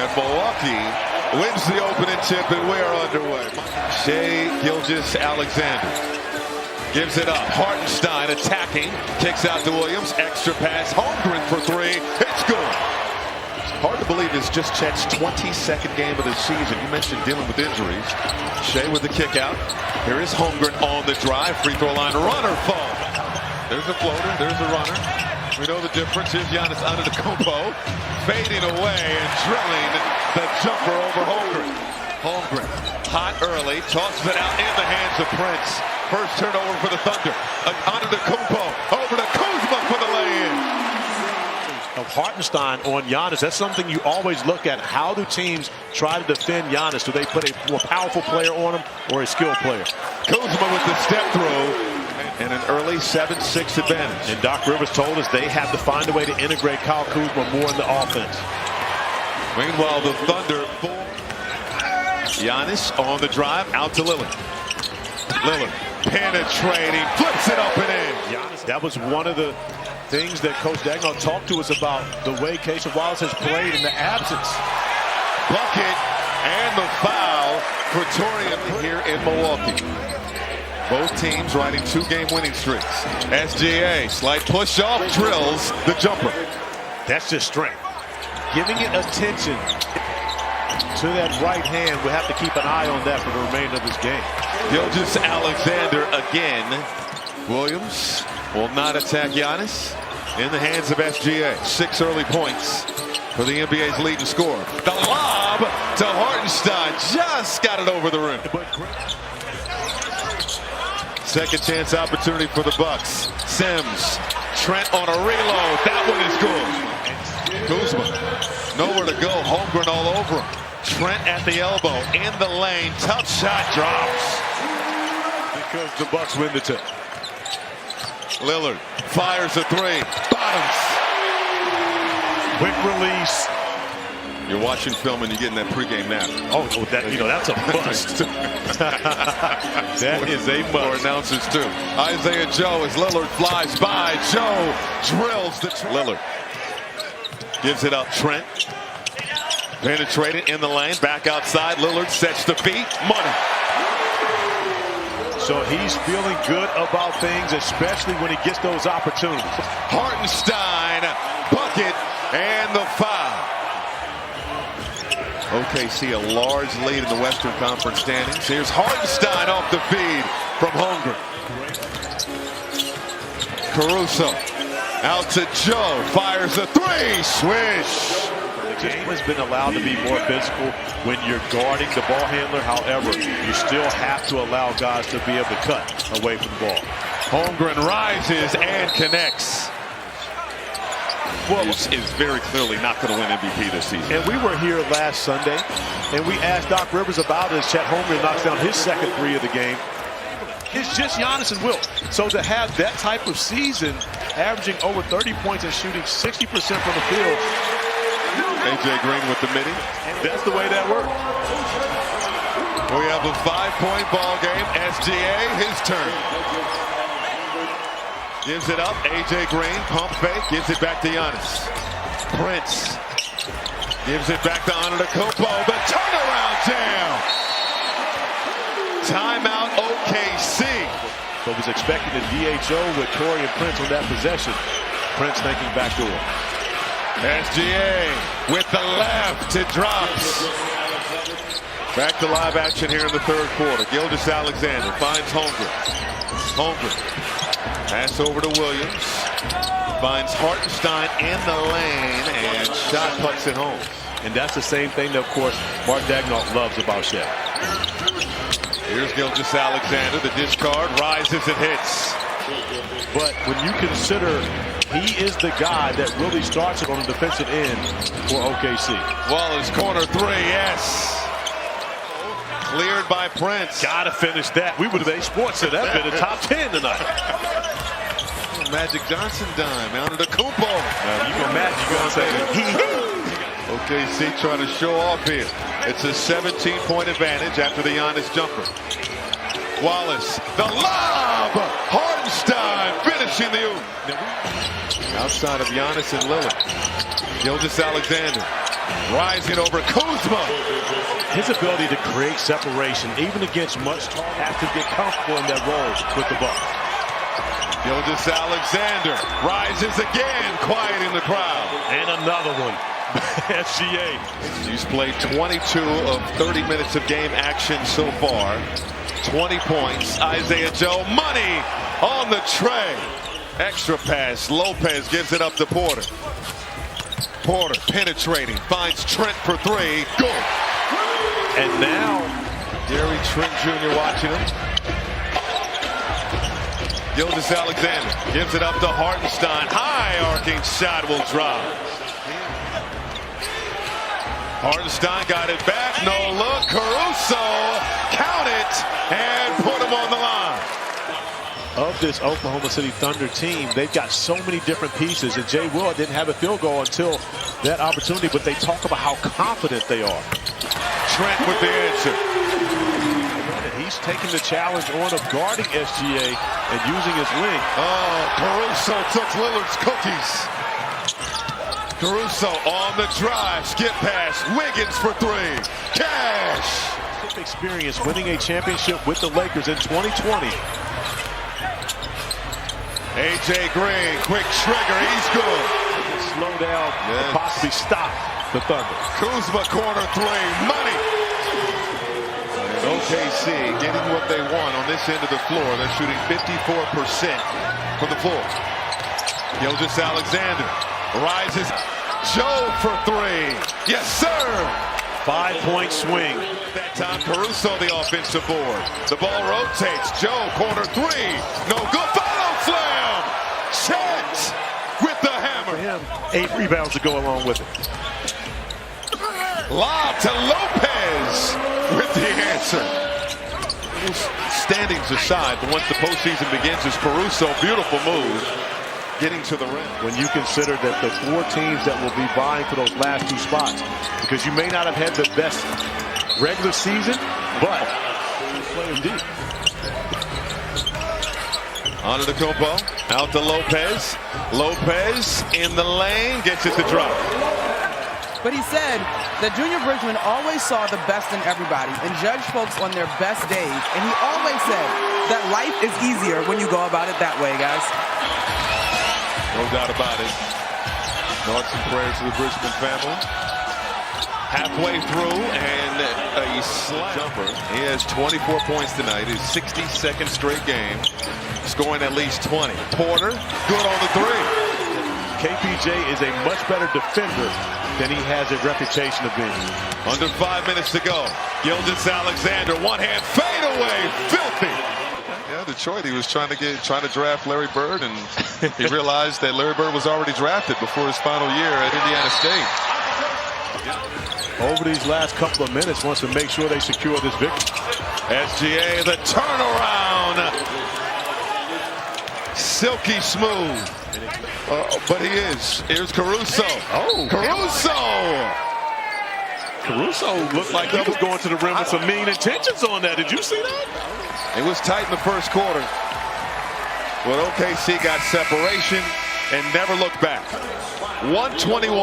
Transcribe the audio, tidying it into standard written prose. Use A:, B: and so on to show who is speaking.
A: and Milwaukee wins the opening tip, and we are underway. Shai Gilgeous-Alexander gives it up. Hartenstein attacking, kicks out to Williams. Extra pass, Holmgren for three. It's good. Hard to believe it's just Chet's 22nd game of the season. You mentioned dealing with injuries. Shai with the kick out. Here is Holmgren on the drive. Free throw line runner fall. There's a floater. There's a runner. We know the difference. Here's Giannis Antetokounmpo fading away and drilling the jumper over Holmgren. Holmgren hot early, tosses it out in the hands of Prince. First turnover for the Thunder. Antetokounmpo over to Kuzma for the lay-in.
B: Of Hartenstein on Giannis, that's something you always look at. How do teams try to defend Giannis? Do they put a more powerful player on him or a skilled player?
A: Kuzma with the step through and an early 7-6 advantage.
B: And Doc Rivers told us they have to find a way to integrate Kyle Kuzma more in the offense.
A: Meanwhile, the Thunder, Giannis on the drive, out to Lillard. Lillard penetrating, flips it up and in.
B: Giannis, that was one of the things that Coach Daigneault talked to us about, the way Keisha Wallace has played in the absence.
A: Bucket and the foul for Torian here in Milwaukee. Both teams riding two-game winning streaks. SGA, slight push-off, drills the jumper.
B: That's just strength. Giving it attention to that right hand. We'll have to keep an eye on that for the remainder of this game.
A: Gilgeous-Alexander again. Williams will not attack Giannis. In the hands of SGA. 6 early points for the NBA's leading scorer. The lob to Hartenstein. Just got it over the rim. Second chance opportunity for the Bucks. Sims. Trent on a reload. That one is good. Kuzma. Nowhere to go. Holmgren all over him. Trent at the elbow. In the lane. Tough shot. Drops.
B: Because the Bucks win the tip.
A: Lillard fires a three. Bottoms.
B: Quick release.
A: You're watching film and you're getting that pregame nap.
B: Oh, that, you know, that's a must. That is a must.
A: For announcers too. Isaiah Joe as Lillard flies by. Joe drills the Lillard. Gives it up. Trent. Penetrated in the lane. Back outside. Lillard sets the beat. Money.
B: So he's feeling good about things, especially when he gets those opportunities.
A: Hartenstein, bucket, and the foul. OKC a large lead in the Western Conference standings. Here's Hartenstein off the feed from Holmgren. Caruso out to Joe, fires a three, swish.
B: The game has been allowed to be more physical when you're guarding the ball handler. However, you still have to allow guys to be able to cut away from the ball.
A: Holmgren rises and connects. Williams is very clearly not going to win MVP this season.
B: And we were here last Sunday, and we asked Doc Rivers about it as Chet Holmgren knocks down his second three of the game. It's just Giannis and Wilt. So to have that type of season, averaging over 30 points and shooting 60% from the field,
A: AJ Green with the midi.
B: That's the way that works.
A: We have a 5-point ball game. SGA, his turn. Gives it up. AJ Green, pump fake, gives it back to Giannis. Prince gives it back to Antetokounmpo. The turnaround jam. Timeout OKC.
B: But was expecting a DHO with Torian Prince on that possession. Prince thinking backdoor.
A: SGA with the left, it drops. Back to live action here in the third quarter. Gilgeous-Alexander finds Holmgren. Holmgren. Pass over to Williams. Finds Hartenstein in the lane and shot puts it home.
B: And that's the same thing that, of course, Mark Daigneault loves about Shai.
A: Here's Gilgeous-Alexander. The discard rises and hits.
B: But when you consider he is the guy that really starts it on the defensive end for OKC.
A: Wallace corner three, yes. Cleared by Prince.
B: Gotta finish that. We would have sports said that been a top 10 tonight.
A: Magic Johnson dime. Antetokounmpo.
B: You go Magic, you gonna say
A: OKC trying to show off here. It's a 17-point advantage after the Giannis jumper. Wallace, the lob! Hartenstein finishing the oop. Outside of Giannis and Lillard. Gilgeous-Alexander Rising over Kuzma.
B: His ability to create separation, even against much talk, has to get comfortable in that role with the ball.
A: Gilgeous-Alexander rises again, quieting the crowd.
B: And another one. SGA.
A: He's played 22 of 30 minutes of game action so far. 20 points. Isaiah Joe, money on the tray. Extra pass. Lopez gives it up to Porter. Porter penetrating, finds Trent for three. Good.
B: And now,
A: Gary Trent Jr. watching him. Gilgeous-Alexander gives it up to Hartenstein. High arcing shot will drop. Hartenstein got it back. No look. Caruso. Count it. And put him on the line.
B: Of this Oklahoma City Thunder team, they've got so many different pieces. And Jay Will didn't have a field goal until that opportunity. But they talk about how confident they are.
A: Trent with the answer.
B: He's taking the challenge on of guarding SGA and using his wing.
A: Oh, Caruso took Lillard's cookies. Caruso on the drive, skip pass, Wiggins for three. Cash!
B: Experience winning a championship with the Lakers in 2020.
A: AJ Green, quick trigger, he's good.
B: Slow down and possibly stop the Thunder.
A: Kuzma corner three, money. OKC getting what they want on this end of the floor. They're shooting 54% from the floor. Gilgeous-Alexander rises. Joe for three. Yes, sir.
B: 5-point swing.
A: That time Caruso the offensive board. The ball rotates. Joe corner three. No good. Follow slam. Chet with the hammer.
B: 8 rebounds to go along with it.
A: Lob to Lopez with the answer. Standings aside, but once the postseason begins, it's Caruso. Beautiful move. Getting to the rim.
B: When you consider that the 4 teams that will be vying for those last 2 spots, because you may not have had the best regular season, but playing deep.
A: Antetokounmpo out to Lopez. Lopez in the lane, gets it to drop.
C: But he said that Junior Bridgman always saw the best in everybody and judged folks on their best days. And he always said that life is easier when you go about it that way, guys.
A: No doubt about it. Thoughts and prayers to the Bridgman family. Halfway through and a slam jumper. He has 24 points tonight. His 62nd straight game. Scoring at least 20. Porter, good on the three.
B: KPJ is a much better defender than he has a reputation of being.
A: Under 5 minutes to go. Gilgeous-Alexander, one hand fade away, filthy. Yeah, Detroit, he was trying to draft Larry Bird, and he realized that Larry Bird was already drafted before his final year at Indiana State.
B: Over these last couple of minutes, wants to make sure they secure this victory.
A: SGA, the turnaround. Silky smooth. But he is. Here's Caruso.
B: Oh, Caruso looked like he was going to the rim with some mean intentions on that. Did you see that?
A: It was tight in the first quarter. But OKC got separation and never looked back. 121.